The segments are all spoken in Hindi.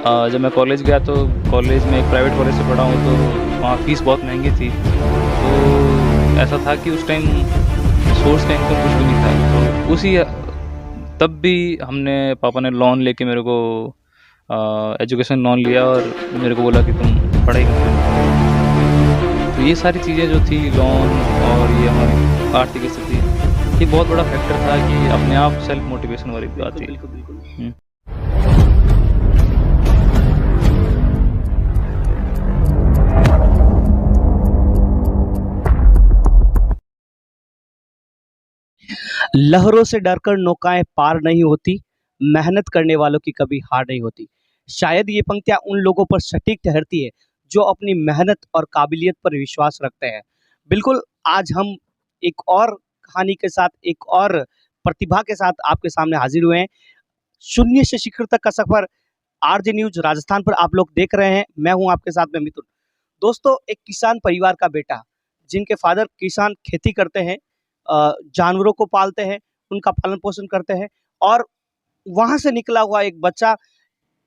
जब मैं कॉलेज गया तो कॉलेज में एक प्राइवेट कॉलेज से पढ़ा हूँ, तो वहाँ फ़ीस बहुत महंगी थी। तो ऐसा था कि उस टाइम सोर्स का इनकम कुछ भी नहीं था। तो उसी तब भी हमने पापा ने लोन लेके मेरे को एजुकेशन लोन लिया और मेरे को बोला कि तुम पढ़ाई कंटिन्यू करो। तो ये सारी चीज़ें जो थी, लोन और ये हमारी आर्थिक स्थिति, ये बहुत बड़ा फैक्टर था कि अपने आप सेल्फ मोटिवेशन वाली बात बिल्कुल, थी। बिल्कुल, बिल्कुल। हुँ। लहरों से डरकर नौकाएँ पार नहीं होती, मेहनत करने वालों की कभी हार नहीं होती। शायद ये पंक्तियाँ उन लोगों पर सटीक ठहरती है, जो अपनी मेहनत और काबिलियत पर विश्वास रखते हैं। बिल्कुल, आज हम एक और कहानी के साथ, एक और प्रतिभा के साथ आपके सामने हाज़िर हुए हैं। शून्य से शिखर तक का सफ़र आरजे न्यूज़ राजस्थान पर आप लोग देख रहे हैं। मैं हूँ आपके साथ में मिथुन। दोस्तों, एक किसान परिवार का बेटा, जिनके फादर किसान खेती करते हैं, जानवरों को पालते हैं, उनका पालन-पोषण करते हैं और वहाँ से निकला हुआ एक बच्चा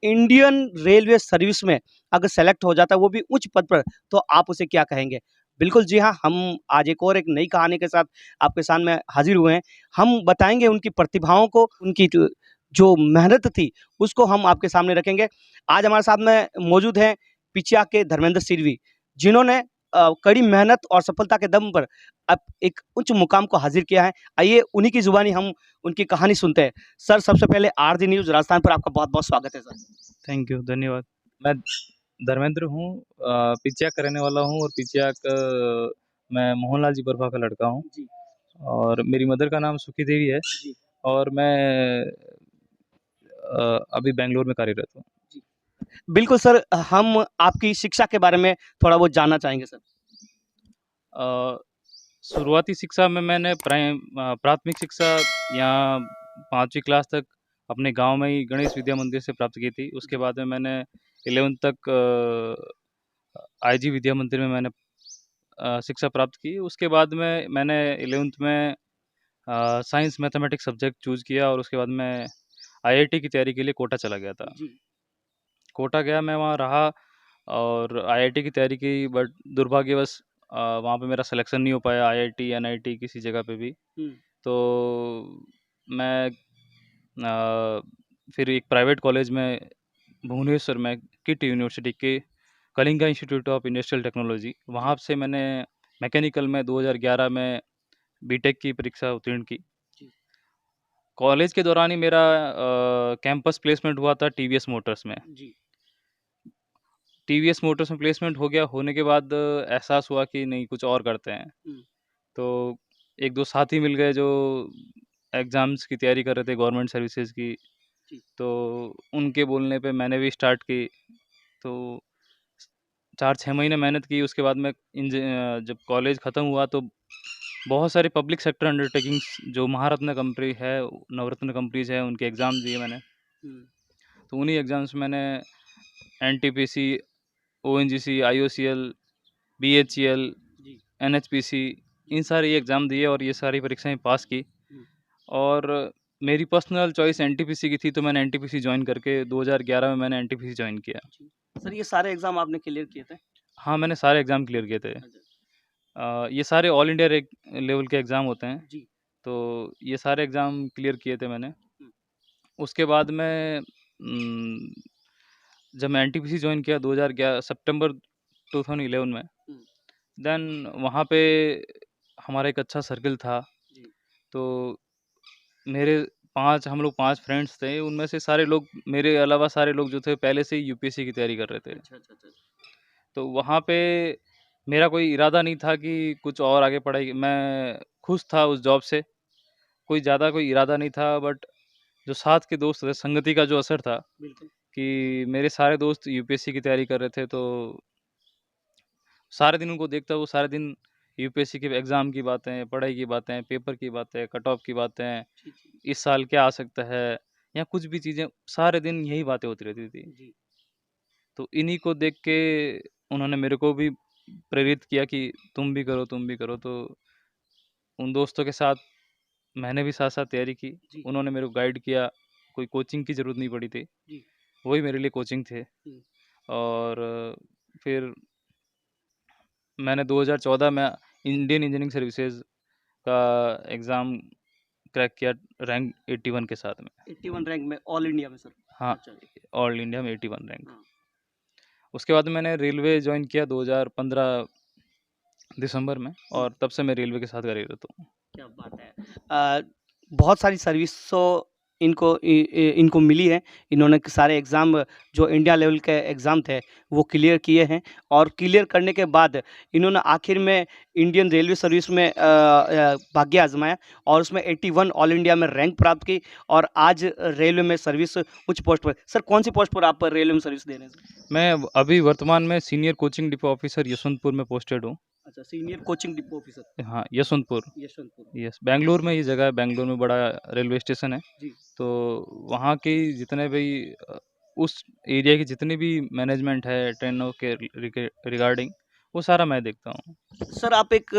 इंडियन रेलवे सर्विस में अगर सेलेक्ट हो जाता है, वो भी उच्च पद पर, तो आप उसे क्या कहेंगे? बिल्कुल जी हाँ, हम आज एक और एक नई कहानी के साथ आपके सामने हाज़िर हुए हैं। हम बताएँगे उनकी प्रतिभाओं को, उनकी जो जो मेहनत थी, उसको हम आपके सामने रखेंगे। आज हमारे साथ में मौजूद हैं पिचिया के धर्मेंद्र सिरवी, जिन्होंने कड़ी मेहनत और सफलता के दम पर अब एक उच्च मुकाम को हासिल किया है। आइए उन्हीं की ज़ुबानी हम उनकी कहानी सुनते हैं। सर, सबसे पहले आरजे न्यूज़ राजस्थान पर आपका बहुत-बहुत स्वागत है सर। थैंक यू, धन्यवाद। मैं धर्मेंद्र हूँ, पिचिया का रहने वाला हूँ और पिचिया का मैं मोहनलाल जी बर्फा का लड़का हूँ जी, और मेरी मदर का नाम सुखी देवी है जी, और मैं अभी बैंगलोर में कार्यरत हूँ। जी। बिल्कुल सर, हम आपकी शिक्षा के बारे में थोड़ा बहुत जानना चाहेंगे सर। अ, शुरुआती शिक्षा में मैंने प्राथमिक शिक्षा यहाँ 5वीं क्लास तक अपने गाँव में ही गणेश विद्या मंदिर से प्राप्त की थी। उसके जी, बाद में मैंने 11th तक आईजी विद्या मंदिर में मैंने शिक्षा प्राप्त की। उसके बाद में मैंने 11th में साइंस मैथमेटिक्स सब्जेक्ट चूज़ किया और उसके बाद मैं आईआईटी की तैयारी के लिए कोटा चला गया था। जी, कोटा गया, मैं वहाँ रहा और आईआईटी की तैयारी की, बट दुर्भाग्यवश वहाँ पे मेरा सिलेक्शन नहीं हो पाया आईआईटी, एनआईटी किसी जगह पे भी। हुँ, तो मैं फिर एक प्राइवेट कॉलेज में भुवनेश्वर में किट यूनिवर्सिटी के Kalinga institute of industrial technology, जी, वहाँ से मैंने मैकेनिकल में 2011 में बीटेक की परीक्षा उत्तीर्ण की। जी, कॉलेज के दौरान ही मेरा कैंपस प्लेसमेंट हुआ था टीवीएस मोटर्स में। जी, टीवीएस मोटर्स में प्लेसमेंट हो गया, होने के बाद एहसास हुआ कि नहीं, कुछ और करते हैं। हुँ, तो 1-2 साथी मिल गए जो एग्ज़ाम्स की तैयारी कर रहे थे गवर्नमेंट सर्विसेज़ की, जी, तो उनके बोलने पे मैंने भी स्टार्ट की। तो 4-6 महीने मेहनत की, उसके बाद में जब कॉलेज ख़त्म हुआ तो बहुत सारी पब्लिक सेक्टर अंडरटेकिंग्स जो महारत्न कंपनी है, नवरत्न कंपनीज़ हैं, उनके एग्ज़ाम दिए मैंने। हुँ, तो उन्हीं एग्ज़ाम्स में मैंने एनटीपीसी, ओएनजीसी, आईओसीएल, बीएचईएल, जी, एनएचपीसी, जी, इन सारी एग्ज़ाम दिए और ये सारी परीक्षाएँ पास की। हुँ, और मेरी पर्सनल चॉइस एनटीपीसी की थी, तो मैंने एनटीपीसी जॉइन करके 2011 में मैंने एनटीपीसी जॉइन किया। जी। सर, ये सारे एग्ज़ाम आपने क्लियर किए थे? हाँ, मैंने सारे एग्ज़ाम क्लियर किए थे। अच्छा, ये सारे ऑल इंडिया लेवल के एग्ज़ाम होते हैं, जी, तो ये सारे एग्ज़ाम क्लियर किए थे मैंने। हुँ, उसके बाद में जब मैं एनटीपीसी जॉइन किया 2011 सितंबर 2011 में, हुँ, देन वहाँ पे हमारा एक अच्छा सर्कल था। जी, तो मेरे 5 हम लोग 5 फ्रेंड्स थे, उनमें से सारे लोग, मेरे अलावा सारे लोग जो थे पहले से ही यूपीएससी की तैयारी कर रहे थे। अच्छा, अच्छा, अच्छा, तो वहाँ पे मेरा कोई इरादा नहीं था कि कुछ और आगे पढ़ाई, मैं खुश था उस जॉब से, कोई ज़्यादा कोई इरादा नहीं था, बट जो साथ के दोस्त थे, संगति का जो असर था बिल्कुल, कि मेरे सारे दोस्त यूपीएससी की तैयारी कर रहे थे, तो सारे दिन उनको देखता, वो सारे दिन यूपीएससी के एग्ज़ाम की बातें, पढ़ाई की बातें, पेपर की बातें, कट ऑफ की बातें, जी, जी, इस साल क्या आ सकता है या कुछ भी चीज़ें, सारे दिन यही बातें होती रहती थी। जी, तो इन्हीं को देख के उन्होंने मेरे को भी प्रेरित किया कि तुम भी करो, तुम भी करो। तो उन दोस्तों के साथ मैंने भी साथ-साथ तैयारी की। जी, उन्होंने मेरे को गाइड किया, कोई कोचिंग की ज़रूरत नहीं पड़ी थी। जी, वही मेरे लिए कोचिंग थे। हुँ। और फिर मैंने 2014 में इंडियन इंजीनियरिंग सर्विसेज का एग्ज़ाम क्रैक किया रैंक 81 के साथ में। 81 रैंक में ऑल इंडिया में सर? हाँ, अच्छा। ऑल इंडिया में 81 रैंक। हाँ। उसके बाद मैंने रेलवे जॉइन किया 2015 दिसंबर में, हुँ। और तब से मैं रेलवे के साथ कार्यरत हूँ। क्या बात है। बहुत सारी सर्विस तो इनको मिली है। इन्होंने सारे एग्ज़ाम जो इंडिया लेवल के एग्ज़ाम थे वो क्लियर किए हैं, और क्लियर करने के बाद इन्होंने आखिर में इंडियन रेलवे सर्विस में भाग्य आज़माया और उसमें 81 ऑल इंडिया में रैंक प्राप्त की, और आज रेलवे में सर्विस उच्च पोस्ट पर। सर कौन-सी पोस्ट पर आप रेलवे में सर्विस दे रहे हैं सर? मैं अभी वर्तमान में senior coaching depot officer Yeshwantpur में पोस्टेड हूँ। अच्छा, सीनियर कोचिंग डिपो ऑफिसर हाँ, यशवंतपुर। यशवंतपुर। यस, बैंगलोर में ये जगह है, बैंगलोर में बड़ा रेलवे स्टेशन है। जी। तो वहाँ की जितने भी उस एरिया की जितनी भी मैनेजमेंट है ट्रेनों के रिगार्डिंग, वो सारा मैं देखता हूँ। सर आप एक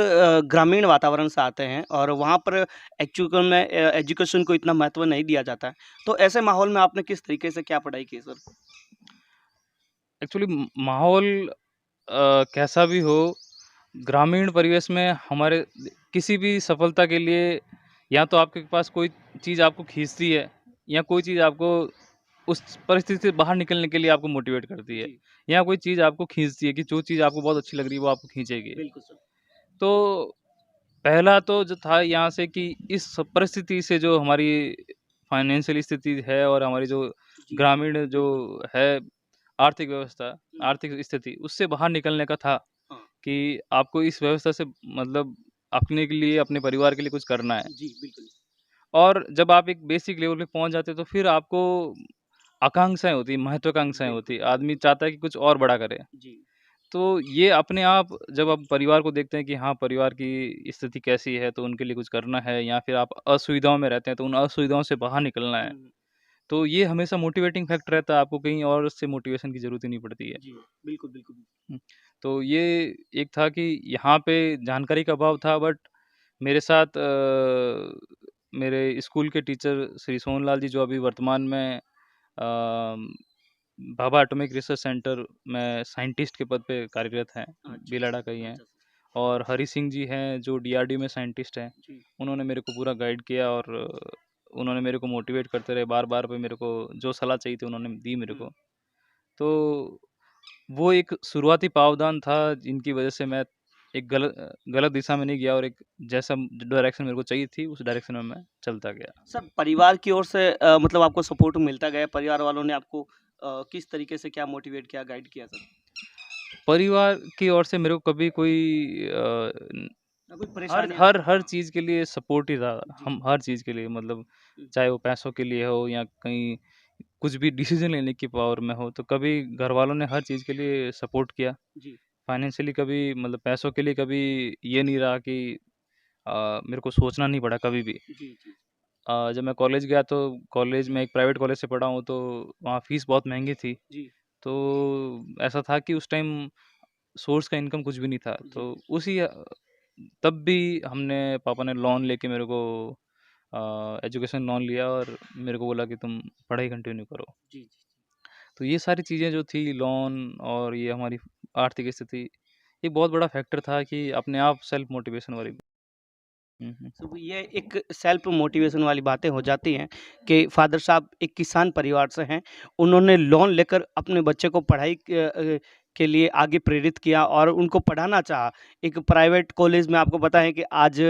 ग्रामीण वातावरण से आते हैं और वहाँ पर एक्चुअल में एजुकेशन को इतना महत्व नहीं दिया जाता है। तो ऐसे माहौल में आपने किस तरीके से क्या पढ़ाई की सर? एक्चुअली माहौल कैसा भी हो, ग्रामीण परिवेश में हमारे किसी भी सफलता के लिए या तो आपके पास कोई चीज़ आपको खींचती है, या कोई चीज़ आपको उस परिस्थिति से बाहर निकलने के लिए आपको मोटिवेट करती है, जी, या कोई चीज़ आपको खींचती है कि जो चीज़ आपको बहुत अच्छी लग रही है वो आपको खींचेगी। बिल्कुल सर। तो पहला तो जो था यहाँ से कि इस परिस्थिति से जो हमारी फाइनेंशियल स्थिति है और हमारी जो जी, ग्रामीण जो बिल्कुल। है आर्थिक व्यवस्था, हुँ, आर्थिक स्थिति, उससे बाहर निकलने का था हाँ, कि आपको इस व्यवस्था से मतलब अपने के लिए, अपने परिवार के लिए कुछ करना है। जी, बिल्कुल। और जब आप एक बेसिक लेवल पे पहुँच जाते हो तो फिर आपको आकांक्षाएँ होती हैं, महत्वाकांक्षाएँ होती बिल्कुल, हैं। आदमी चाहता है कि कुछ और बड़ा करे। जी, तो ये अपने आप जब आप परिवार को देखते हैं कि हाँ, परिवार की स्थिति कैसी है तो उनके लिए कुछ करना है, या फिर आप असुविधाओं में रहते हैं तो उन असुविधाओं से बाहर निकलना है। हुँ, तो ये हमेशा मोटिवेटिंग फैक्टर रहता है, आपको कहीं और से मोटिवेशन की ज़रूरत ही नहीं पड़ती है। जी, बिल्कुल, बिल्कुल। हुँ, तो ये एक था कि यहाँ पे जानकारी का अभाव था, बट मेरे साथ मेरे स्कूल के टीचर श्री सोनलाल जी जो अभी वर्तमान में भाभा एटॉमिक रिसर्च सेंटर में साइंटिस्ट के पद पे कार्यरत हैं, अच्छा, बिलाडा का ही हैं। अच्छा सर। और हरी सिंह जी हैं जो डीआरडीओ में साइंटिस्ट हैं। जी, उन्होंने मेरे को पूरा गाइड किया, और उन्होंने मेरे को मोटिवेट करते रहे, बार-बार पे मेरे को जो सलाह चाहिए थी उन्होंने दी मेरे हुँ, को। तो वो एक शुरुआती पावदान था जिनकी वज़ह से मैं एक गलत दिशा में नहीं गया, और एक जैसा डायरेक्शन मेरे को चाहिए थी उस डायरेक्शन में मैं चलता गया। सर परिवार की ओर से मतलब आपको सपोर्ट मिलता गया, परिवार वालों ने आपको किस तरीके से क्या मोटिवेट किया, गाइड किया सर? परिवार की ओर से मेरे को कभी कोई कोई हर परेशानियाँ? हर हर हाँ, चीज़ के लिए सपोर्ट ही था। जी, हम हर चीज़ के लिए मतलब हुँ, चाहे वो पैसों के लिए हो या कहीं कुछ भी डिसीज़न लेने की पावर में हो, तो कभी घरवालों ने हर चीज़ के लिए सपोर्ट किया। जी, फाइनेंशियली कभी मतलब पैसों के लिए कभी ये नहीं रहा कि मेरे को सोचना नहीं पड़ा कभी भी। जी, जी, जब मैं कॉलेज गया तो कॉलेज में एक प्राइवेट कॉलेज से पढ़ा हूँ, तो वहाँ फ़ीस बहुत महँगी थी। जी, तो ऐसा था कि उस टाइम सोर्स का इनकम कुछ भी नहीं था। जी, तो तब भी हमने पापा ने लोन लेके मेरे को एजुकेशन लोन लिया, और मेरे को बोला कि तुम पढ़ाई कंटिन्यू करो। जी, जी। तो ये सारी चीज़ें जो थी लोन और ये हमारी आर्थिक स्थिति, एक बहुत बड़ा फैक्टर था कि अपने आप सेल्फ मोटिवेशन वाली। हुँ, हुँ। तो ये एक सेल्फ मोटिवेशन वाली बातें हो जाती हैं कि फादर साहब एक किसान परिवार से हैं। उन्होंने लोन लेकर अपने बच्चे को पढ़ाई के लिए आगे प्रेरित किया और उनको पढ़ाना चाहा। एक प्राइवेट कॉलेज में आपको पता है कि आज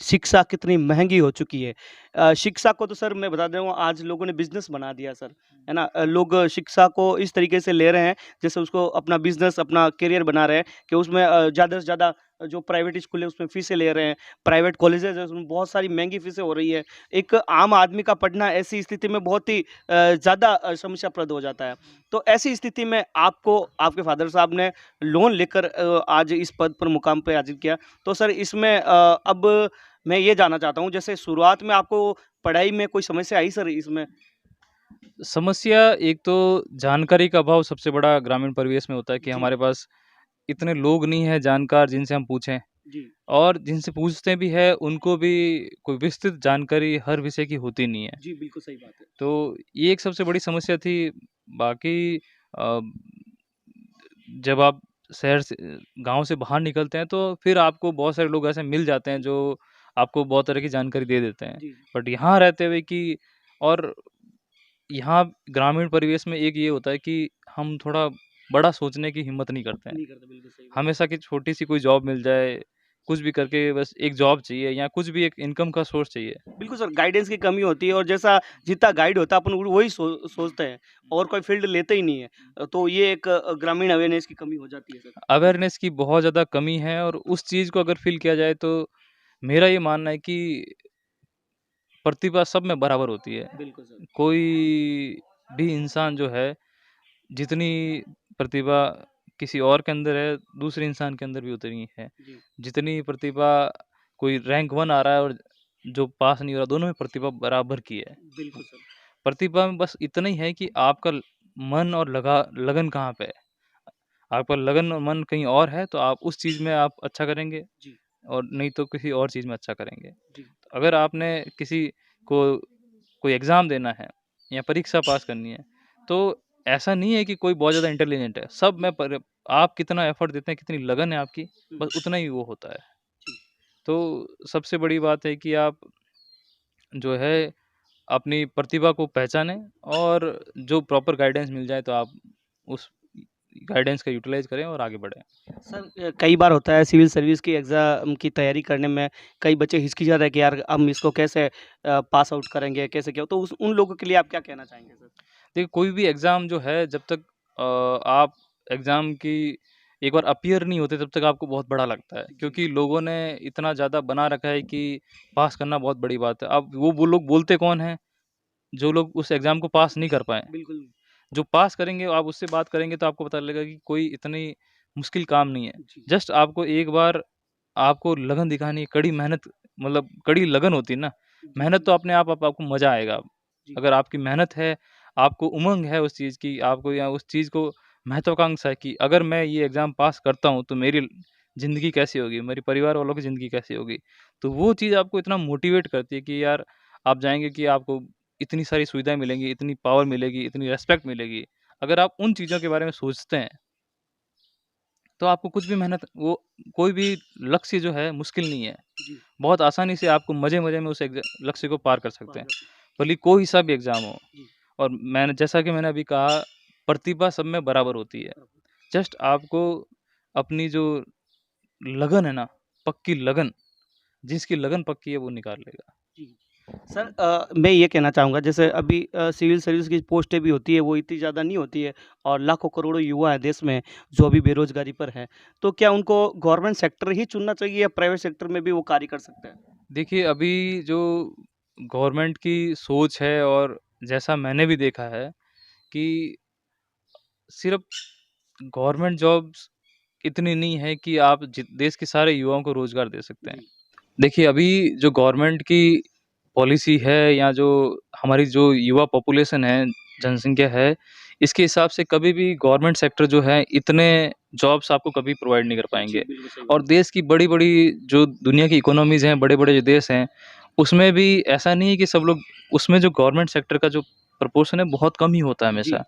शिक्षा कितनी महँगी हो चुकी है। शिक्षा को तो सर मैं बता दे रहा हूँ आज लोगों ने बिज़नेस बना दिया सर, है ना? लोग शिक्षा को इस तरीके से ले रहे हैं जैसे उसको अपना बिज़नेस, अपना करियर बना रहे हैं कि उसमें ज़्यादा से ज़्यादा जो प्राइवेट स्कूल है उसमें फ़ीसें ले रहे हैं। प्राइवेट कॉलेजेज़ है उसमें बहुत सारी महँगी फ़ीसें हो रही है। एक आम आदमी का पढ़ना ऐसी स्थिति में बहुत ही ज़्यादा समस्याप्रद हो जाता है। तो ऐसी स्थिति में आपको आपके फ़ादर साहब ने लोन लेकर आज इस पद पर मुकाम पे हासिल किया। तो सर इसमें अब मैं ये जानना चाहता हूँ जैसे शुरुआत में आपको पढ़ाई में कोई समस्या आई सर इसमें? समस्या एक तो जानकारी का अभाव सबसे बड़ा ग्रामीण परिवेश में होता है कि जी, हमारे पास इतने लोग नहीं हैं जानकार जिनसे हम पूछें, जी, और जिनसे पूछते भी हैं उनको भी कोई विस्तृत जानकारी हर विषय की होती नहीं है। जी, बिल्कुल सही बात है। तो ये एक सबसे बड़ी समस्या थी। बाकी अ, जब आप शहर से गाँव से बाहर निकलते हैं तो फिर आपको बहुत सारे लोग ऐसे मिल जाते हैं जो आपको बहुत तरह की जानकारी दे देते हैं। जी, बट यहाँ रहते हुए कि और यहाँ ग्रामीण परिवेश में एक ये होता है कि हम थोड़ा बड़ा सोचने की हिम्मत नहीं करते हैं। नहीं करते, बिल्कुल सही बात। हमेशा कि छोटी-सी कोई जॉब मिल जाए, कुछ भी करके बस एक जॉब चाहिए या कुछ भी एक इनकम का सोर्स चाहिए। बिल्कुल सर, गाइडेंस की कमी होती है और जैसा जितना गाइड होता है अपन वही सोचते हैं और कोई फील्ड लेते ही नहीं है। तो ये एक ग्रामीण अवेयरनेस की कमी हो जाती है सर। अवेयरनेस की बहुत ज़्यादा कमी है और उस चीज़ को अगर फ़ील किया जाए तो मेरा ये मानना है कि प्रतिभा सब में बराबर होती है। बिल्कुल सर। कोई भी इंसान जो है, जितनी प्रतिभा किसी और के अंदर है, दूसरे इंसान के अंदर भी उतनी ही है। जी, जितनी प्रतिभा कोई रैंक 1 आ रहा है और जो पास नहीं हो रहा, दोनों में प्रतिभा बराबर की है। बिल्कुल सर। प्रतिभा में बस इतना ही है कि आपका मन और लगन कहाँ पे है। आपका लगन और मन कहीं और है, तो आप उस चीज़ में आप अच्छा करेंगे जी, और नहीं तो किसी और चीज़ में अच्छा करेंगे। जी, अगर आपने किसी को कोई एग्ज़ाम देना है या परीक्षा पास करनी है, तो ऐसा नहीं है कि कोई बहुत ज़्यादा इंटेलिजेंट है। सब में पर आप कितना एफ़र्ट देते हैं, कितनी लगन है आपकी, हुँ, बस उतना ही वो होता है। जी, तो सबसे बड़ी बात है कि आप जो है अपनी प्रतिभा को पहचानें और जो प्रॉपर गाइडेंस मिल जाए तो आप उस गाइडेंस का यूटिलाइज़ करें और आगे बढ़ें। सर कई बार होता है सिविल सर्विस की एग्ज़ाम की तैयारी करने में कई बच्चे हिचकिचाते हैं कि यार हम इसको कैसे पास आउट करेंगे, कैसे क्या? तो उस उन लोगों के लिए आप क्या कहना चाहेंगे सर? देखिए कोई भी एग्ज़ाम जो है जब तक आप एग्ज़ाम की एक बार अपीयर नहीं होते तब तक आपको बहुत बड़ा लगता है जी, क्योंकि लोगों ने इतना ज़्यादा बना रखा है कि पास करना बहुत बड़ी बात है। अब वो लोग बोलते कौन हैं? जो लोग उस एग्ज़ाम को पास नहीं कर पाएँ। बिल्कुल। जो पास करेंगे आप उससे बात करेंगे तो आपको पता लगेगा कि कोई इतनी मुश्किल काम नहीं है। जी, जस्ट आपको एक बार आपको लगन दिखानी है, कड़ी मेहनत मतलब कड़ी लगन होती है ना, जी, मेहनत तो अपने आप आपको मज़ा आएगा। जी, अगर आपकी मेहनत है, आपको उमंग है उस चीज़ की, आपको या उस चीज़ को महत्वाकांक्षा है कि अगर मैं ये एग्ज़ाम पास करता हूँ, तो मेरी ज़िंदगी कैसी होगी, मेरे परिवार वालों की ज़िंदगी कैसी होगी। तो वो चीज़ आपको इतना मोटिवेट करती है कि यार आप जाएँगे कि आपको इतनी सारी सुविधाएँ मिलेंगी, इतनी पावर मिलेगी, इतनी रिस्पेक्ट मिलेगी। अगर आप उन चीज़ों के बारे में सोचते हैं, तो आपको कुछ भी मेहनत वो कोई भी लक्ष्य जो है मुश्किल नहीं है। जी, बहुत आसानी से आपको मज़े-मज़े में उस लक्ष्य को पार कर सकते पार हैं। कर सकते भले कोई सा भी एग्ज़ाम हो जी, और मैंने जैसा कि मैंने अभी कहा प्रतिभा सब में बराबर होती है। बराबर। जस्ट आपको अपनी जो लगन है ना, पक्की लगन, जिसकी लगन पक्की है वो निकाल लेगा। जी। सर मैं ये कहना चाहूँगा जैसे अभी सिविल सर्विस की पोस्टें भी होती है वो इतनी ज़्यादा नहीं होती है और लाखों करोड़ों युवा हैं देश में जो अभी बेरोज़गारी पर हैं। तो क्या उनको गवर्नमेंट सेक्टर ही चुनना चाहिए या प्राइवेट सेक्टर में भी वो कार्य कर सकते हैं? देखिए अभी जो गवर्नमेंट की सोच है और जैसा मैंने भी देखा है कि सिर्फ़ गवर्नमेंट जॉब्स इतनी नहीं है कि आप देश के सारे युवाओं को रोज़गार दे सकते हैं। जी, देखिए अभी जो गवर्नमेंट की पॉलिसी है या जो हमारी जो युवा पॉपुलेशन है, जनसँख्या है, इसके हिसाब से कभी भी गवर्नमेंट सेक्टर जो है इतने जॉब्स आपको कभी प्रोवाइड नहीं कर जी, पाएँगे। बिल्कुल सही और बात। देश की बड़ी-बड़ी जो दुनिया की इकोनॉमीज़ हैं, बड़े-बड़े जो देश हैं, उसमें भी ऐसा नहीं है कि सब लोग उसमें जो गवर्नमेंट सेक्टर का जो प्रोपोर्शन है बहुत कम ही होता है जी, हमेशा।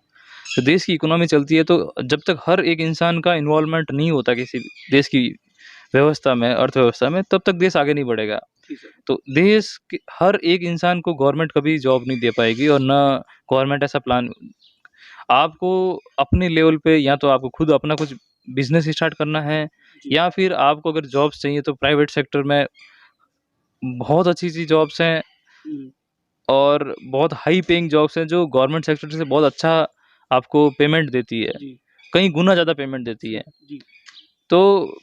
तो देश की इकोनॉमी चलती है तो जब तक हर एक इंसान का इन्वॉल्वमेंट नहीं होता किसी देश की व्यवस्था में, अर्थव्यवस्था में, तब तक देश आगे नहीं बढ़ेगा। जी सर। तो देश के हर एक इंसान को गवर्नमेंट कभी जॉब नहीं दे पाएगी और ना गवर्नमेंट ऐसा प्लान आपको अपने लेवल पे या तो आपको खुद अपना कुछ बिज़नेस स्टार्ट करना है जी, या फिर आपको अगर जॉब्स चाहिए तो प्राइवेट सेक्टर में बहुत अच्छी-अच्छी जॉब्स हैं हुँ, और बहुत हाई पेइंग जॉब्स हैं जो गवर्नमेंट सेक्टर से बहुत अच्छा आपको पेमेंट देती है। जी, कई गुना ज़्यादा पेमेंट देती है। जी, तो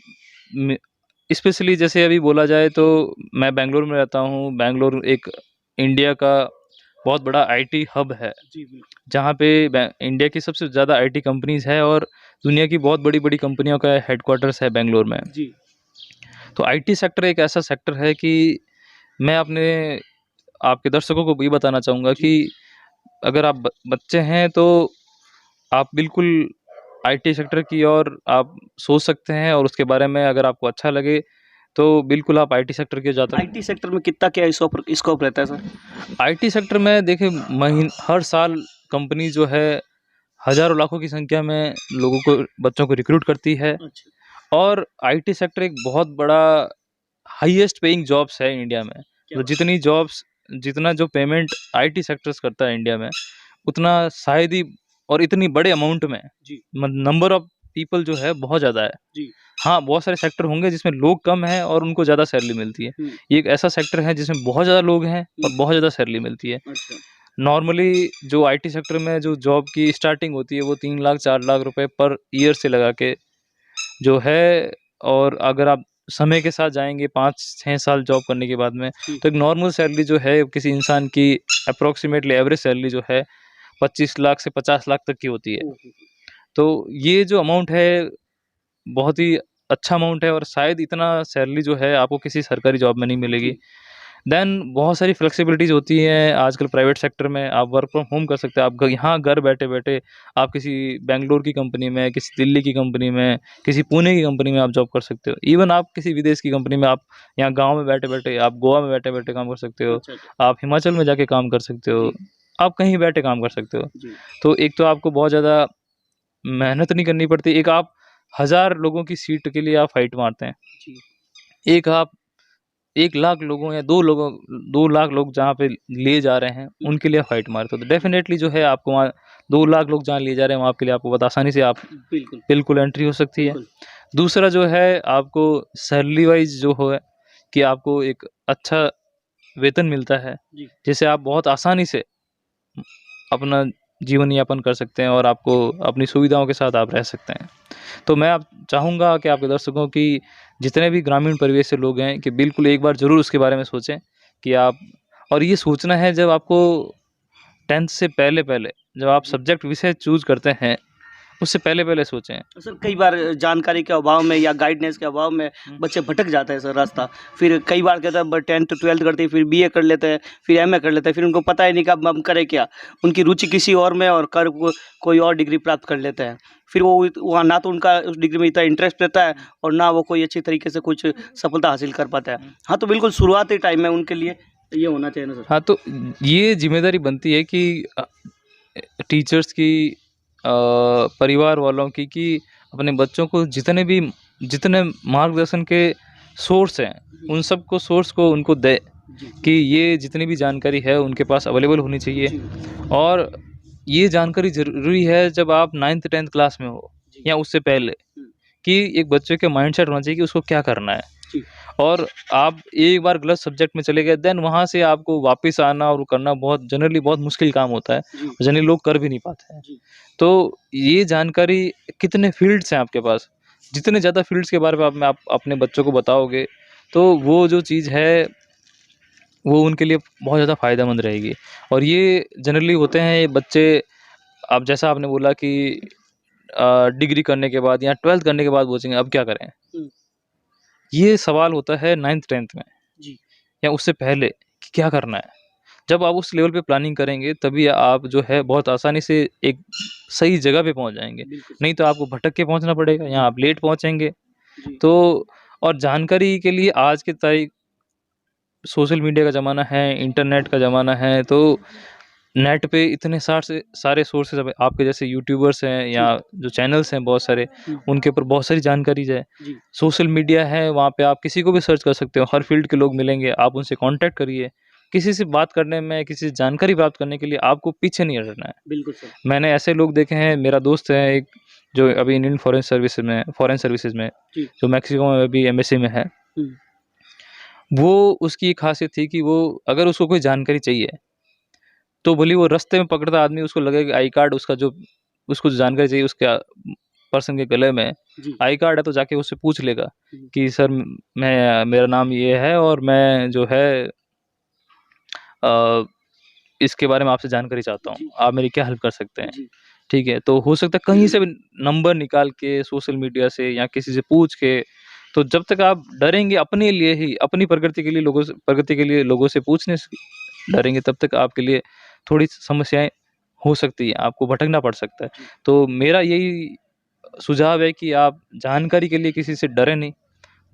मे स्पेशली जैसे अभी बोला जाए तो मैं बैंगलोर में रहता हूँ। बैंगलोर एक इंडिया का बहुत बड़ा आईटी हब है, जी, बिल्कुल। जहाँ पे इंडिया की सबसे ज़्यादा आईटी कंपनीज़ है और दुनिया की बहुत बड़ी-बड़ी कंपनियों का हेडक्वार्टर्स है बैंगलोर में। जी, तो आईटी सेक्टर एक ऐसा सेक्टर है कि मैं अपने आपके दर्शकों को भी बताना चाहूँगा जी, कि अगर आप बच्चे हैं तो आप बिल्कुल आईटी सेक्टर की ओर आप सोच सकते हैं और उसके बारे में अगर आपको अच्छा लगे तो बिल्कुल आप आईटी सेक्टर की ओर जा आईटी सेक्टर में कितना क्या स्कोप रहता है सर? आईटी सेक्टर में देखिए हर साल कंपनी जो है हज़ारों लाखों की संख्या में लोगों को बच्चों को रिक्रूट करती है अच्छा, और आईटी सेक्टर एक बहुत बड़ा हाईएस्ट पेइंग जॉब्स है इंडिया में। क्या तो बात जितनी जॉब्स जितना जो पेमेंट आईटी सेक्टर्स करता है इंडिया में, उतना शायद ही और इतनी बड़े अमाउंट में जी, नंबर ऑफ पीपल जो है बहुत ज़्यादा है। जी, हाँ, बहुत सारे सेक्टर होंगे जिसमें लोग कम हैं और उनको ज़्यादा सैलरी मिलती है। हुँ, ये एक ऐसा सेक्टर है जिसमें बहुत ज़्यादा लोग हैं और हुँ, बहुत ज़्यादा सैलरी मिलती है। अच्छा, नॉर्मली जो आईटी सेक्टर में जो जॉब की स्टार्टिंग होती है वो 3 लाख 4 लाख रुपए पर ईयर से लगा के जो है, और अगर आप समय के साथ जाएँगे 5-6 साल जॉब करने के बाद में, जी, तो एक नॉर्मल सैलरी जो है किसी इंसान की अप्रॉक्सिमेटली एवरेज सैलरी जो है 25 लाख से 50 लाख तक की होती है। ओह हो! तो ये जो अमाउंट है बहुत ही अच्छा अमाउंट है और शायद इतना सैलरी जो है आपको किसी सरकारी जॉब में नहीं मिलेगी। जी, देन बहुत सारी फ्लेक्सिबिलिटीज़ होती हैं आजकल प्राइवेट सेक्टर में, आप वर्क फ्रॉम होम कर सकते हैं। आप यहाँ घर बैठे-बैठे आप किसी बैंगलोर की कंपनी में, किसी दिल्ली की कंपनी में, किसी पुणे की कंपनी में आप जॉब कर सकते हो। इवन आप किसी विदेश की कंपनी में आप यहाँ गाँव में बैठे-बैठे, आप गोवा में बैठे-बैठे काम कर सकते हो। अच्छा, अच्छा, आप हिमाचल में जाके काम कर सकते हो। जी, आप कहीं बैठे काम कर सकते हो। जी, तो एक तो आपको बहुत ज़्यादा मेहनत नहीं करनी पड़ती। एक आप 1000 लोगों की सीट के लिए आप फाइट मारते हैं। जी, एक आप 1 लाख लोगों या 2 लाख लोग जहाँ पे लिए जा रहे हैं, हुँ, उनके लिए आप फाइट मारते हो। तो डेफ़िनेटली जो है आपको वहाँ 2 लाख लोग जहाँ लिए जा रहे हैं, वहाँ आपके लिए आपको बहुत आसानी से आप बिल्कुल, बिल्कुल एंट्री हो सकती है। बिल्कुल, दूसरा जो है आपको सैलरी वाइज़ जो है कि आपको एक अच्छा वेतन मिलता है, जी, जिससे आप बहुत आसानी से अपना जीवन यापन कर सकते हैं और आपको अपनी सुविधाओं के साथ आप रह सकते हैं। तो मैं आप चाहूँगा कि आपके दर्शकों की जितने भी ग्रामीण परिवेश से लोग हैं कि बिल्कुल एक बार ज़रूर उसके बारे में सोचें कि आप, और ये सोचना है जब आपको 10th से पहले-पहले जब आप जी। सब्जेक्ट विषय चूज़ करते हैं, उससे पहले-पहले सोचें। सर कई बार जानकारी के अभाव में या गाइडेंस के अभाव में हुँ। बच्चे भटक जाते हैं सर रास्ता। फिर कई बार कहते हैं 10th-12th करते हैं, फिर बीए कर लेते हैं, फिर एमए कर लेते हैं, फिर उनको पता ही नहीं कि अब हम करें क्या? उनकी रुचि किसी और में और कर वो कोई और डिग्री प्राप्त कर लेते हैं। फिर वो वहाँ ना तो उनका उस डिग्री में इतना इंटरेस्ट रहता है और ना वो कोई अच्छी तरीके से कुछ सफलता हासिल कर पाता है। हाँ, तो बिल्कुल शुरुआती टाइम में उनके लिए ये होना चाहिए ना सर? हाँ, तो ये ज़िम्मेदारी बनती है कि टीचर्स की, परिवार वालों की, कि अपने बच्चों को जितने मार्गदर्शन के सोर्स हैं, जी, उन सबको सोर्स को उनको दें जी, कि ये जितनी भी जानकारी है उनके पास अवेलेबल होनी चाहिए। जी, और ये जानकारी ज़रूरी है जब आप 9th-10th क्लास में हो जी। या उससे पहले, हुँ, कि एक बच्चे के माइंडसेट होना चाहिए कि उसको क्या करना है। जी, और आप एक बार गलत सब्जेक्ट में चले गए, देन वहाँ से आपको वापस आना और करना बहुत जनरली बहुत मुश्किल काम होता है। जी, जनरली लोग कर भी नहीं पाते हैं। जी, तो ये जानकारी, कितने फ़ील्ड्स हैं आपके पास, जितने ज़्यादा फ़ील्ड्स के बारे में आप अपने बच्चों को बताओगे, तो वो जो चीज़ है, वो उनके लिए बहुत ज़्यादा फ़ायदेमंद रहेगी। और ये जनरली होते हैं ये बच्चे, अब जैसा आपने बोला कि डिग्री करने के बाद या 12th करने के बाद सोचेंगे अब क्या करें? हुँ, ये सवाल होता है 9th-10th में जी, या उससे पहले कि क्या करना है? जब आप उस लेवल पे प्लानिंग करेंगे तभी आप जो है बहुत आसानी से एक सही जगह पे पहुँच जाएँगे। बिल्कुल सर। नहीं तो आपको भटक के पहुँचना पड़ेगा या जी, आप लेट पहुँचेंगे। जी, तो और जानकारी के लिए आज की तारीख सोशल मीडिया का ज़माना है, इंटरनेट का ज़माना है, तो नेट पे इतने सारे सोर्सेज़ अब आपके जैसे यूट्यूबर्स हैं या जी, जो चैनल्स हैं बहुत सारे, हुँ, उनके ऊपर बहुत सारी जानकारीज़ है। जी, सोशल मीडिया है, वहाँ पे आप किसी को भी सर्च कर सकते हो, हर फ़ील्ड के लोग मिलेंगे, आप उनसे कॉन्टैक्ट करिए। किसी से बात करने में, किसी से जानकारी प्राप्त करने के लिए आपको पीछे नहीं हटना है। बिल्कुल सर। मैंने ऐसे लोग देखे हैं, मेरा दोस्त है एक, जो अभी इंडियन फ़ॉरेन सर्विसेज़ में, जी, जो मैक्सिको में अभी एम्बेसी में है। हुँ, वो उसकी एक ख़ासियत थी कि वो अगर उसको कोई जानकारी चाहिए, तो भले ही वो रास्ते में पकड़ता आदमी उसको लगे कि आई कार्ड उसका जो उसको जो जानकारी चाहिए उसके पर्सन के गले में जी, आई कार्ड है, तो जाके उससे पूछ लेगा हुँ, कि सर मैं मेरा नाम ये है और मैं जो है अ, इसके बारे में आपसे जानकारी चाहता हूँ। जी, आप मेरी क्या हेल्प कर सकते हैं? जी, ठीक है, तो हो सकता है कहीं से भी नंबर निकाल के सोशल मीडिया से या किसी से पूछ के, तो जब तक आप डरेंगे अपने लिए ही, अपनी प्रगति के लिए लोगों से पूछने से डरेंगे, तब तक आपके लिए थोड़ी समस्याएँ हो सकती हैं, आपको भटकना पड़ सकता है। जी, तो मेरा यही सुझाव है कि आप जानकारी के लिए किसी से डरें नहीं,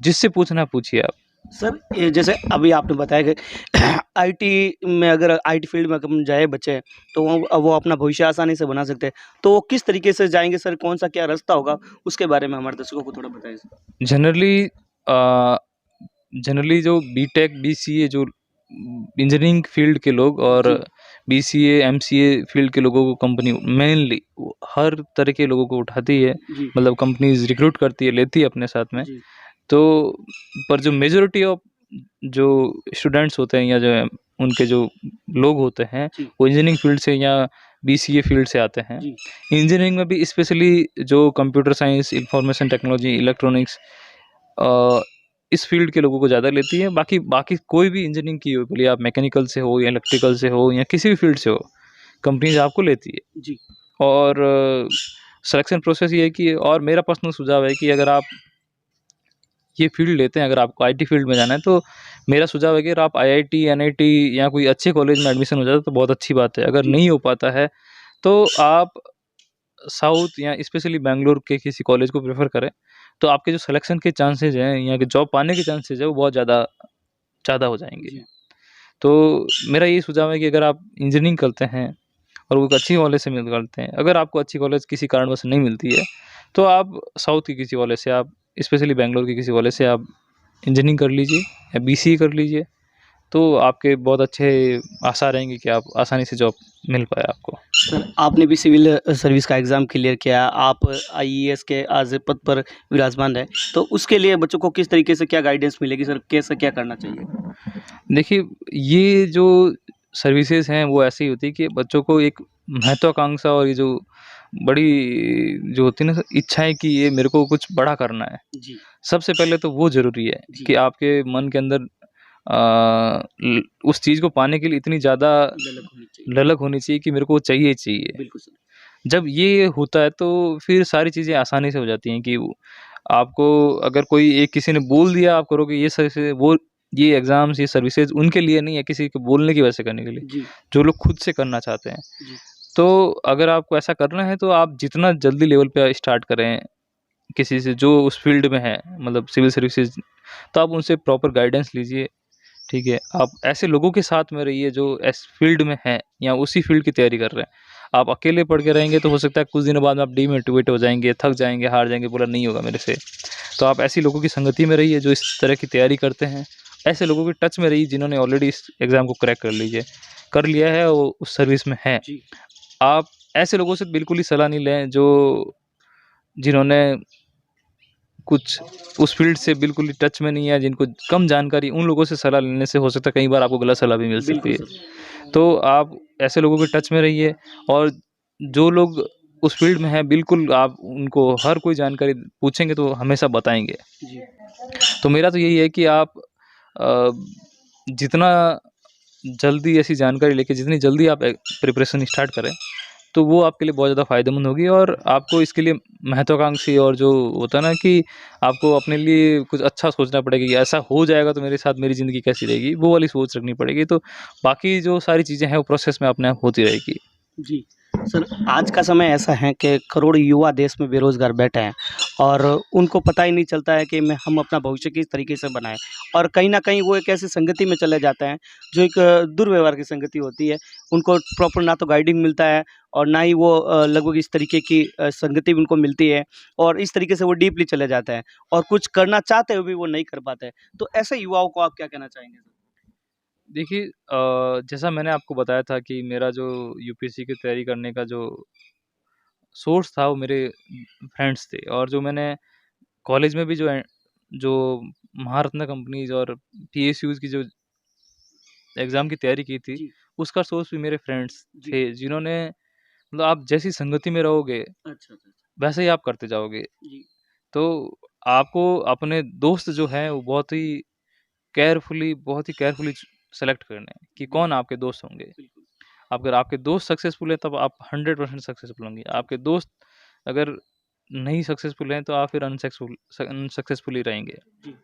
जिससे पूछना है पूछिए आप। सर ये जैसे अभी आपने बताया कि आईटी में अगर आईटी फील्ड में अगर जाए बच्चे तो वो अपना भविष्य आसानी से बना सकते हैं। तो वो किस तरीके से जाएँगे सर? कौन-सा क्या रास्ता होगा? उसके बारे में हमारे दर्शकों को थोड़ा बताएँ सर। जनरली जनरली जो बीटेक, बीसीए जो इंजीनियरिंग फील्ड के लोग और जी, बीसीए, एमसीए फील्ड के लोगों को कंपनी मेनली हर तरह के लोगों को उठाती है, जी, मतलब कंपनीज़ रिक्रूट करती है, लेती है अपने साथ में। जी, तो पर जो मेजॉरिटी ऑफ जो स्टूडेंट्स होते हैं या जो उनके जो लोग होते हैं, जी, वो इंजीनियरिंग फील्ड से या बीसीए फील्ड से आते हैं। जी, इंजीनियरिंग में भी स्पेशली जो computer science, information technology, electronics uh, इस फील्ड के लोगों को ज़्यादा लेती है। बाकी बाकी कोई भी इंजीनियरिंग की हो, भले आप मैकेनिकल से हो या इलेक्ट्रिकल से हो या किसी भी फील्ड से हो, कंपनीज़ आपको लेती है। जी, और सिलेक्शन प्रोसेस ये है कि और मेरा पर्सनल सुझाव है कि अगर आप ये फील्ड लेते हैं, अगर आपको आईटी फील्ड में जाना है, तो मेरा सुझाव है कि अगर आप आईआईटी, एनआईटी या कोई अच्छे कॉलेज में एडमिशन हो जाता है तो बहुत अच्छी बात है। अगर जी, नहीं हो पाता है, तो आप साउथ या स्पेशली बैंगलोर के किसी कॉलेज को प्रेफ़र करें, तो आपके जो सिलेक्शन के चांसेज़ हैं या कि जॉब पाने के चांसेज़ हैं, वो बहुत ज़्यादा ज़्यादा हो जाएँगे। जी, तो मेरा यही सुझाव है कि अगर आप इंजीनियरिंग करते हैं और वो एक अच्छी कॉलेज से मिल करते हैं, अगर आपको अच्छी कॉलेज किसी कारणवश नहीं मिलती है, तो आप साउथ के किसी कॉलेज से आप स्पेशली बैंगलोर के किसी कॉलेज से आप इंजीनियरिंग कर लीजिए या बीसीए कर लीजिए, तो आपके बहुत अच्छे आसार रहेंगे कि आप आसानी से जॉब मिल पाए आपको। सर आपने भी सिविल सर्विस का एग्ज़ाम क्लियर किया, आप आईएएस के आज पद पर विराजमान हैं, तो उसके लिए बच्चों को किस तरीके से क्या गाइडेंस मिलेगी सर? कैसे क्या करना चाहिए? देखिए, ये जो सर्विसेज़ हैं, वो ऐसी होती है कि बच्चों को एक महत्वाकांक्षा और ये जो बड़ी जो होती है ना इच्छा है कि ये मेरे को कुछ बड़ा करना है। जी, सबसे पहले तो वो ज़रूरी है जी, कि आपके मन के अंदर उस चीज़ को पाने के लिए इतनी ज़्यादा ललक होनी चाहिए। ललक होनी चाहिए कि मेरे को वो चाहिए ही चाहिए। बिल्कुल सर। जब ये होता है तो फिर सारी चीज़ें आसानी से हो जाती हैं कि वो आपको अगर कोई एक किसी ने बोल दिया आप करोगे ये सर्विसेज़ वो ये एग्ज़ाम्स, ये सर्विसेज़ उनके लिए नहीं है किसी के बोलने की वजह से करने के लिए, जी, जो लोग खुद से करना चाहते हैं। जी, तो अगर आपको ऐसा करना है तो आप जितना जल्दी लेवल पे स्टार्ट करें, किसी से जो उस फ़ील्ड में है, मतलब सिविल सर्विसेज़, तो आप उनसे प्रॉपर गाइडेंस लीजिए, ठीक है? आप ऐसे लोगों के साथ में रहिए जो इस फ़ील्ड में हैं या उसी फ़ील्ड की तैयारी कर रहे हैं। आप अकेले पढ़ के रहेंगे तो हो सकता है कुछ दिनों बाद में आप डिमोटिवेट हो जाएँगे, थक जाएँगे, हार जाएँगे, बोला नहीं होगा मेरे से। तो आप ऐसे लोगों की संगति में रहिए जो इस तरह की तैयारी करते हैं। ऐसे लोगों के टच में रहिए जिन्होंने ऑलरेडी इस एग्ज़ाम को क्रैक कर लिया है, वो उस सर्विस में हैं। जी, आप ऐसे लोगों से बिल्कुल ही सलाह नहीं लें जो जिन्होंने कुछ उस फ़ील्ड से बिल्कुल ही टच में नहीं है, जिनको कम जानकारी, उन लोगों से सलाह लेने से हो सकता है कई बार आपको गलत सलाह भी मिल सकती बिल्कुल है। सर। तो आप ऐसे लोगों के टच में रहिए और जो लोग उस फ़ील्ड में हैं, बिल्कुल आप उनको हर कोई जानकारी पूछेंगे तो हमेशा बताएँगे। जी, तो मेरा तो यही है कि आप अ, जितना जल्दी ऐसी जानकारी लेके जितनी जल्दी आप प्रिपरेशन स्टार्ट करें, तो वो आपके लिए बहुत ज़्यादा फ़ायदेमंद होगी और आपको इसके लिए महत्वाकांक्षी और जो होता है ना कि आपको अपने लिए कुछ अच्छा सोचना पड़ेगा कि ऐसा हो जाएगा तो मेरे साथ मेरी ज़िंदगी कैसी रहेगी, वो वाली सोच रखनी पड़ेगी। तो बाकी जो सारी चीज़ें हैं वो प्रोसेस में अपने आप होती रहेगी। जी। सर आज का समय ऐसा है कि करोड़ों युवा देश में बेरोज़गार बैठे हैं और उनको पता ही नहीं चलता है कि मैं हम अपना भविष्य किस तरीके से बनाएँ और कहीं न कहीं वो एक ऐसी संगति में चले जाते हैं, जो एक दुर्व्यवहार की संगति होती है। उनको प्रॉपर ना तो गाइडिंग मिलता है और ना ही वो लगभग इस तरीके की संगति भी उनको मिलती है और इस तरीके से वो डीपली चले जाते हैं और कुछ करना चाहते हुए भी वो नहीं कर पाते हैं। तो ऐसे युवाओं को आप क्या कहना चाहेंगे? सर? देखिए जैसा मैंने आपको बताया था कि मेरा जो यूपीएससी की तैयारी करने का जो सोर्स था वो मेरे फ्रेंड्स थे और जो मैंने कॉलेज में भी जो महारत्ना कंपनीज़ और पीएसयूज़ की जो एग्ज़ाम की तैयारी की थी, जी, उसका सोर्स भी मेरे फ्रेंड्स जी। थे, जिन्होंने मतलब आप जैसी संगति में रहोगे, अच्छा, अच्छा, अच्छा। वैसे ही आप करते जाओगे। जी, तो आपको अपने दोस्त जो हैं, वो बहुत ही केयरफुली सेलेक्ट करने हैं कि कौन बिल्कुल, आपके दोस्त होंगे। बिल्कुल। अगर आपके दोस्त सक्सेसफुल हैं, तब आप 100% सक्सेसफुल होंगे। जी, आपके दोस्त अगर नहीं सक्सेसफुल हैं, तो आप फिर अनसक्सेसफुल ही रहेंगे। जी,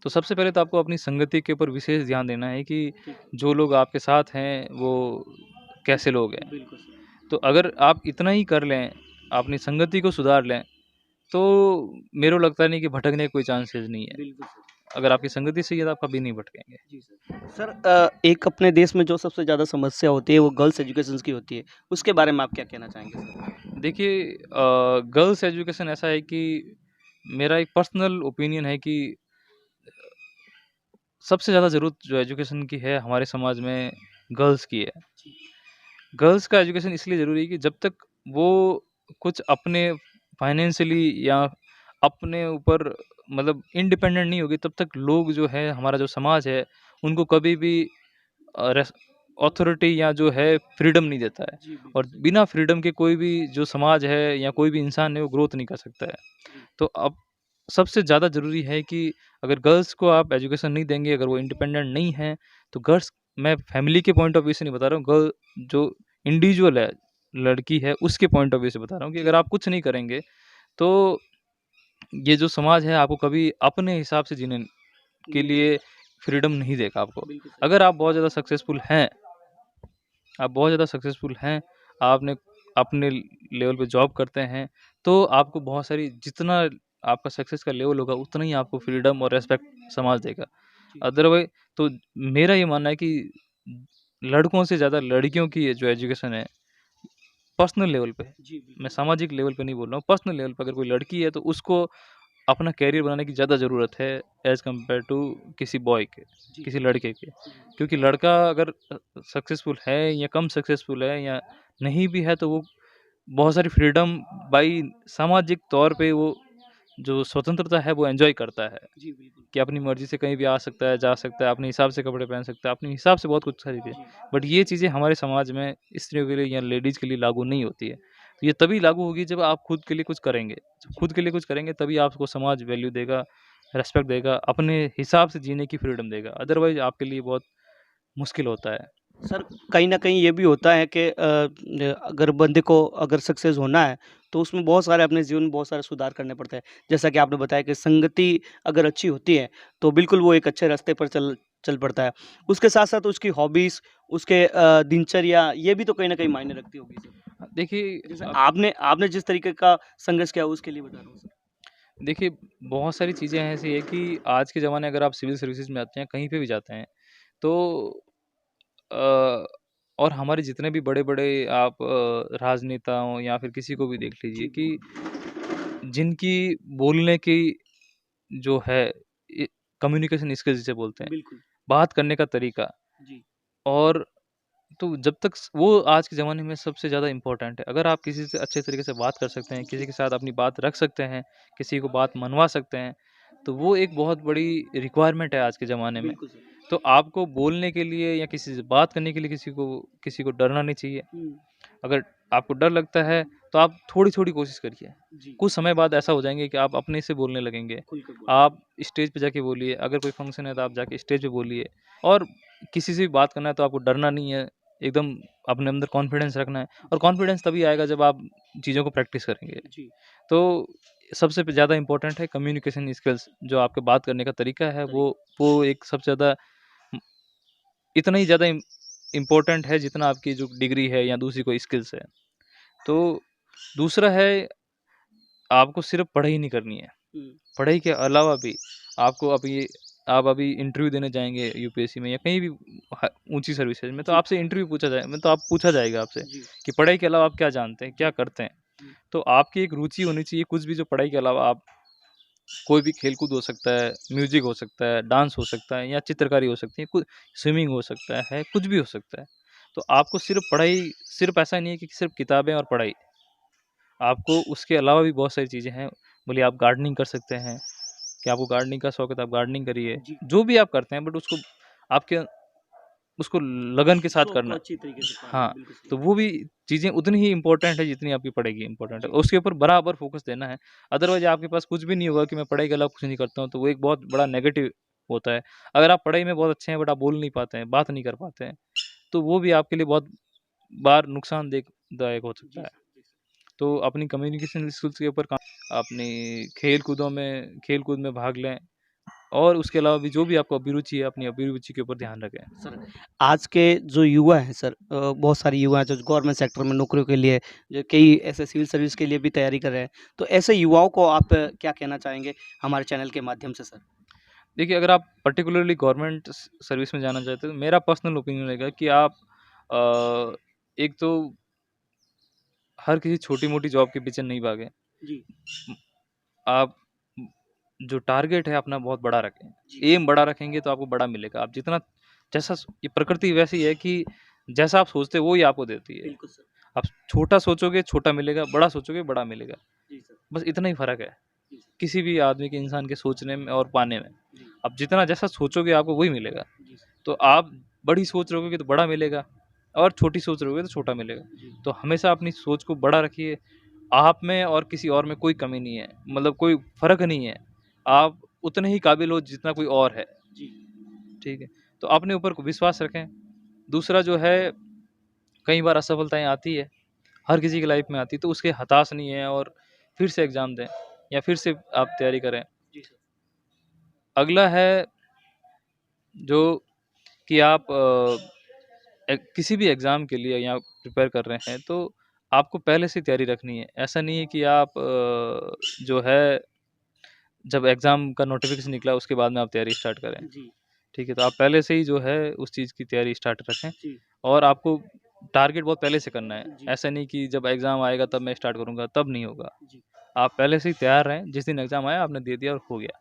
तो सबसे पहले तो आपको अपनी संगति के ऊपर विशेष ध्यान देना है कि ठीक है। जो लोग आपके साथ हैं, वो कैसे लोग हैं। बिल्कुल सर। तो अगर आप इतना ही कर लें, अपनी संगति को सुधार लें, तो मेरे को लगता नहीं कि भटकने के कोई चांसेस नहीं है। बिल्कुल सर। अगर आपकी संगति सही है तो आप कभी नहीं भटकेंगे। जी सर। सर एक अपने देश में जो सबसे ज़्यादा समस्या होती है वो गर्ल्स एजुकेशन की होती है, उसके बारे में आप क्या कहना चाहेंगे सर? देखिए गर्ल्स एजुकेशन ऐसा है कि मेरा एक पर्सनल ओपिनियन है कि सबसे ज़्यादा ज़रूरत जो एजुकेशन की है हमारे समाज में गर्ल्स की है। जी। गर्ल्स का एजुकेशन इसलिए ज़रूरी है कि जब तक वो कुछ अपने फाइनेंशियली या अपने ऊपर मतलब इंडिपेंडेंट नहीं होगी तब तक लोग जो है हमारा जो समाज है उनको कभी भी अथॉरिटी या जो है फ्रीडम नहीं देता है। जी, बिल्कुल और सही। बिना फ्रीडम के कोई भी जो समाज है या कोई भी इंसान है वो ग्रोथ नहीं कर सकता है। जी। तो अब सबसे ज़्यादा ज़रूरी है कि अगर गर्ल्स को आप एजुकेशन नहीं देंगे, अगर वो इंडिपेंडेंट नहीं हैं, तो गर्ल्स मैं फैमिली के पॉइंट ऑफ व्यू से नहीं बता रहा हूँ, गर्ल जो इंडिविजुअल है, लड़की है, उसके पॉइंट ऑफ व्यू से बता रहा हूँ कि जी, अगर जी। आप कुछ नहीं करेंगे, तो ये जो समाज है आपको कभी अपने हिसाब से जीने के नहीं देगा। लिए फ्रीडम नहीं देगा आपको। बिल्कुल सही। अगर आप बहुत ज़्यादा सक्सेसफुल हैं, आप बहुत ज़्यादा सक्सेसफुल हैं, आपने अपने लेवल पे जॉब करते हैं, तो आपको बहुत सारी जितना आपका सक्सेस का लेवल होगा, उतना ही आपको फ्रीडम और रिस्पेक्ट समाज देगा। जी। अदरवाइज़ तो मेरा ये मानना है कि लड़कों से ज़्यादा लड़कियों की ये जो एजुकेशन है, पर्सनल लेवल पे, जी, मैं बिल्कुल। सामाजिक लेवल पे नहीं बोल रहा हूँ, पर्सनल लेवल पे अगर कोई लड़की है, तो उसको अपना करियर बनाने की ज़्यादा ज़रूरत है एज़ कम्पेयर टू किसी बॉय के, जी। किसी लड़के के। जी। क्योंकि लड़का अगर सक्सेसफुल है या कम सक्सेसफुल है या नहीं भी है तो वो बहुत सारी फ्रीडम बाई सामाजिक तौर पे वो जो स्वतंत्रता है वो एन्जॉय करता है जी, बिल्कुल। कि अपनी मर्ज़ी से कहीं भी आ सकता है, जा सकता है, अपने हिसाब से कपड़े पहन सकता है, अपने हिसाब से बहुत कुछ सारी चीज़ें। जी। बट ये चीज़ें हमारे समाज में स्त्रियों के लिए या लेडीज़ के लिए लागू नहीं होती है। तो ये तभी लागू होगी जब आप खुद के लिए कुछ करेंगे। जब जी। खुद के लिए कुछ करेंगे तभी आपको समाज वैल्यू देगा, रिस्पेक्ट देगा, अपने हिसाब से जीने की फ्रीडम देगा। जी। अदरवाइज़ आपके लिए बहुत मुश्किल होता है। सर कहीं न कहीं ये भी होता है कि अगर बंदे को अगर सक्सेस होना है, तो उसमें बहुत सारे अपने जीवन में बहुत सारे सुधार करने पड़ते हैं। जैसा कि आपने बताया कि संगति अगर अच्छी होती है, तो बिल्कुल वो एक अच्छे रास्ते पर चल चल पड़ता है। उसके साथ-साथ उसकी हॉबीज़, उसके दिनचर्या ये भी तो कहीं न कहीं मायने रखती होगी सर। देखिए जैसे आपने आपने जिस तरीके का संघर्ष किया उसके लिए बता रहा हूँ सर। देखिए, बहुत सारी चीज़ें ऐसी हैं कि आज के ज़माने अगर आप सिविल सर्विसेज़ में आते हैं, कहीं पे भी जाते हैं, तो अ, और हमारे जितने भी बड़े-बड़े आप राजनेता हों या फिर किसी को भी देख लीजिए जी, कि बिल्कुल। जिनकी बोलने की जो है कम्युनिकेशन स्किल्स जिसे बोलते हैं, बिल्कुल। बात करने का तरीका जी। और तो जब तक वो आज के ज़माने में सबसे ज़्यादा इम्पोर्टेंट है। अगर आप किसी से अच्छे तरीके से बात कर सकते हैं, किसी के साथ अपनी बात रख सकते हैं, किसी को बात मनवा सकते हैं, तो वो एक बहुत बड़ी रिक्वायरमेंट है आज के ज़माने में। बिल्कुल सर। तो आपको बोलने के लिए या किसी से बात करने के लिए किसी को डरना नहीं चाहिए। हुँ। अगर आपको डर लगता है, तो आप थोड़ी-थोड़ी कोशिश करिए। जी। कुछ समय बाद ऐसा हो जाएँगे कि आप अपने से बोलने लगेंगे। खुलकर बोलिए। आप स्टेज पे जाके बोलिए, अगर कोई फंक्शन है तो आप जाके स्टेज पे बोलिए और किसी से भी बात करना है तो आपको डरना नहीं है, एकदम अपने अंदर कॉन्फिडेंस रखना है और जी। कॉन्फिडेंस तभी आएगा जब आप चीज़ों को प्रैक्टिस करेंगे। जी। तो सबसे ज़्यादा इम्पोर्टेंट है कम्युनिकेशन स्किल्स जो आपके बात करने का तरीका है वो एक सबसे ज़्यादा उम, इतना ही ज़्यादा इम्पोर्टेंट है जितना आपकी जो डिग्री है या दूसरी कोई स्किल्स है। तो दूसरा है आपको सिर्फ़ पढ़ाई नहीं करनी है। हुँ। पढ़ाई के अलावा भी आपको अभी आप अभी इंटरव्यू देने जाएँगे यूपीएससी में या कहीं भी ह ऊँची सर्विसेज़ में तो जी। आपसे इंटरव्यू पूछा जाए मतलब आप पूछा जाएगा आपसे जी। कि पढ़ाई के अलावा आप क्या जानते हैं, क्या जी। करते हैं? जी। तो आपकी एक रुचि होनी चाहिए कुछ भी जो पढ़ाई के अलावा आप कोई भी खेल-कूद हो सकता है, म्यूज़िक हो सकता है, डांस हो सकता है या चित्रकारी हो सकती है, कुछ स्विमिंग हो सकता है, कुछ भी हो सकता है। तो आपको सिर्फ़ ऐसा नहीं है कि सिर्फ़ किताबें और पढ़ाई, आपको उसके अलावा भी बहुत सारी चीज़ें हैं। बोलिए आप गार्डनिंग कर सकते हैं, कि आपको गार्डनिंग का शौक है तो आप गार्डनिंग करिए। जी। जो भी आप करते हैं बट आपके उसको लगन के साथ शौक को करना अच्छी तरीके से है। पालना, हाँ, बिल्कुल सही। तो वो भी चीज़ें उतनी ही इम्पोर्टेंट है जितनी आपकी पढ़ाई की इम्पोर्टेंट है। जी। उसके ऊपर बराबर फ़ोकस देना है। अदरवाइज़ आपके पास कुछ भी नहीं होगा कि मैं पढ़ाई के अलावा कुछ नहीं करता हूँ, तो वो एक बहुत बड़ा नेगेटिव होता है। अगर आप पढ़ाई में बहुत अच्छे हैं बट आप बोल नहीं पाते हैं, बात नहीं कर पाते हैं, तो वो भी आपके लिए बहुत बार नुकसानदेह दायक हो जी सकता है। सर, जी सर। तो अपनी कम्युनिकेशन स्किल्स के ऊपर अपनी खेल-कूद में भाग लें और उसके अलावा भी जो भी आपको अभिरुचि है, अपनी अभिरुचि के ऊपर ध्यान रखें। सर, आज के जो युवा हैं सर बहुत सारे युवा हैं जो गवर्नमेंट सेक्टर में नौकरियों के लिए जो कई ऐसे सिविल सर्विस के लिए भी तैयारी कर रहे हैं। तो ऐसे युवाओं को आप क्या कहना चाहेंगे हमारे चैनल के माध्यम से सर? देखिए, अगर आप पर्टिकुलरली गवर्नमेंट सर्विस में जाना चाहते हो, तो मेरा पर्सनल ओपिनियन रहेगा कि आप एक तो हर किसी छोटी-मोटी जॉब के पीछे नहीं भागें। जी, आप जो टारगेट है अपना बहुत बड़ा रखें। जी, एम बड़ा रखेंगे तो आपको बड़ा मिलेगा। आप जितना जैसा ये प्रकृति वैसी है कि जैसा आप सोचते हो वो ही आपको देती है। बिल्कुल सर। आप छोटा सोचोगे छोटा मिलेगा, बड़ा सोचोगे बड़ा मिलेगा। जी सर, बस इतना ही फ़र्क है, जी सर, किसी भी आदमी के इंसान के सोचने में और पाने में। जी, आप जितना जैसा सोचोगे आपको वही मिलेगा। जी सर, तो आप बड़ी सोच रखोगे तो बड़ा मिलेगा और छोटी सोच रखोगे तो छोटा मिलेगा। जी, तो हमेशा अपनी सोच को बड़ा रखिए। आप में और किसी और में कोई कमी नहीं है, मतलब कोई फ़र्क नहीं है। आप उतने ही काबिल हो जितना कोई और है, जी, ठीक है? तो अपने ऊपर को विश्वास रखें। दूसरा जो है, कई बार असफलताएँ आती है, हर किसी की लाइफ़ में आती है, तो उसके हताश नहीं है और फिर से एग्ज़ाम दें या फिर से आप तैयारी करें। जी सर, अगला है जो कि आप किसी भी एग्ज़ाम के लिए या प्रिपेयर कर रहे हैं, तो आपको पहले से तैयारी रखनी है। ऐसा नहीं है कि आप जो है जब एग्ज़ाम का नोटिफ़िकेशन निकला उसके बाद में आप तैयारी स्टार्ट करें, जी, ठीक है? तो आप पहले से ही जो है उस चीज़ की तैयारी स्टार्ट रखें जी, और आपको टारगेट बहुत पहले से करना है। जी, ऐसा नहीं कि जब एग्ज़ाम आएगा तब मैं स्टार्ट करूँगा, तब नहीं होगा। जी, आप पहले से ही तैयार रहें, जिस दिन एग्ज़ाम आया आपने दे दिया और हो गया।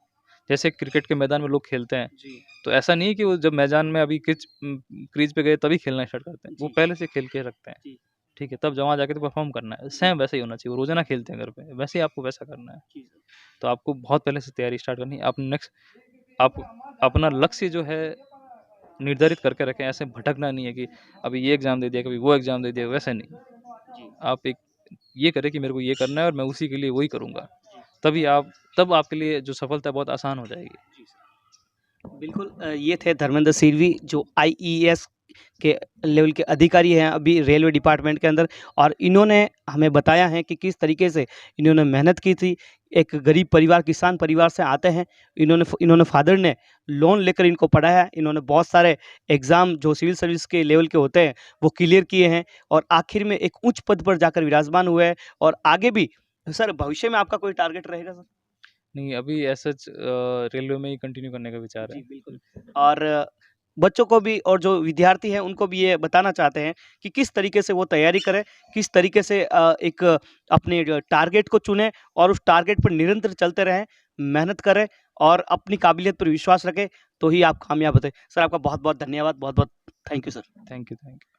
जैसे क्रिकेट के मैदान में लोग खेलते हैं, जी, तो ऐसा नहीं है कि वो जब मैदान में अभी क्रीज़ पे गए तभी खेलना स्टार्ट करते हैं। वो जी, पहले से खेल के रखते हैं, जी, ठीक है? तब जब वहाँ जाके तो परफ़ॉर्म करना है। जी, सेम वैसा ही होना चाहिए, वो रोज़ाना खेलते हैं घर पे, वैसे ही आपको वैसा करना है। जी सर, तो आपको बहुत पहले से तैयारी स्टार्ट करनी है। आप अपना लक्ष्य जो है निर्धारित करके रखें, ऐसे भटकना नहीं है कि अभी ये एग्ज़ाम दे दिया, कभी वो एग्ज़ाम दे दिया, वैसे नहीं। जी, आप एक ये करें कि मेरे को ये करना है और मैं उसी के लिए वही करूँगा। जी, तभी आप तब आपके लिए जो सफलता है बहुत आसान हो जाएगी। जी सर। बिल्कुल ये थे धर्मेंद्र सिरवी जो आईईएस के लेवल के अधिकारी हैं अभी रेलवे डिपार्टमेंट के अंदर और इन्होंने हमें बताया है कि किस तरीके से इन्होंने मेहनत की थी। एक गरीब परिवार, किसान परिवार से आते हैं। इन्होंने फादर ने लोन लेकर इनको पढ़ाया। इन्होंने बहुत सारे एग्ज़ाम जो सिविल सर्विस के लेवल के होते हैं, वो क्लियर किए हैं और आखिर में एक उच्च पद पर जाकर विराजमान हुए हैं और आगे भी सर भविष्य में आपका कोई टारगेट रहेगा सर? नहीं, अभी ऐसा रेलवे में ही कंटिन्यू करने का विचार जी, है। बिल्कुल। और बच्चों को भी और जो विद्यार्थी हैं उनको भी ये बताना चाहते हैं कि किस तरीके से वो तैयारी करें, किस तरीके से एक अपने जो टारगेट को चुनें और उस टारगेट पर निरंतर चलते रहें, मेहनत करें और अपनी काबिलियत पर विश्वास रखें, तो ही आप कामयाब होते हैं। सर आपका बहुत-बहुत धन्यवाद, बहुत-बहुत thank you sir. Thank you, thank you.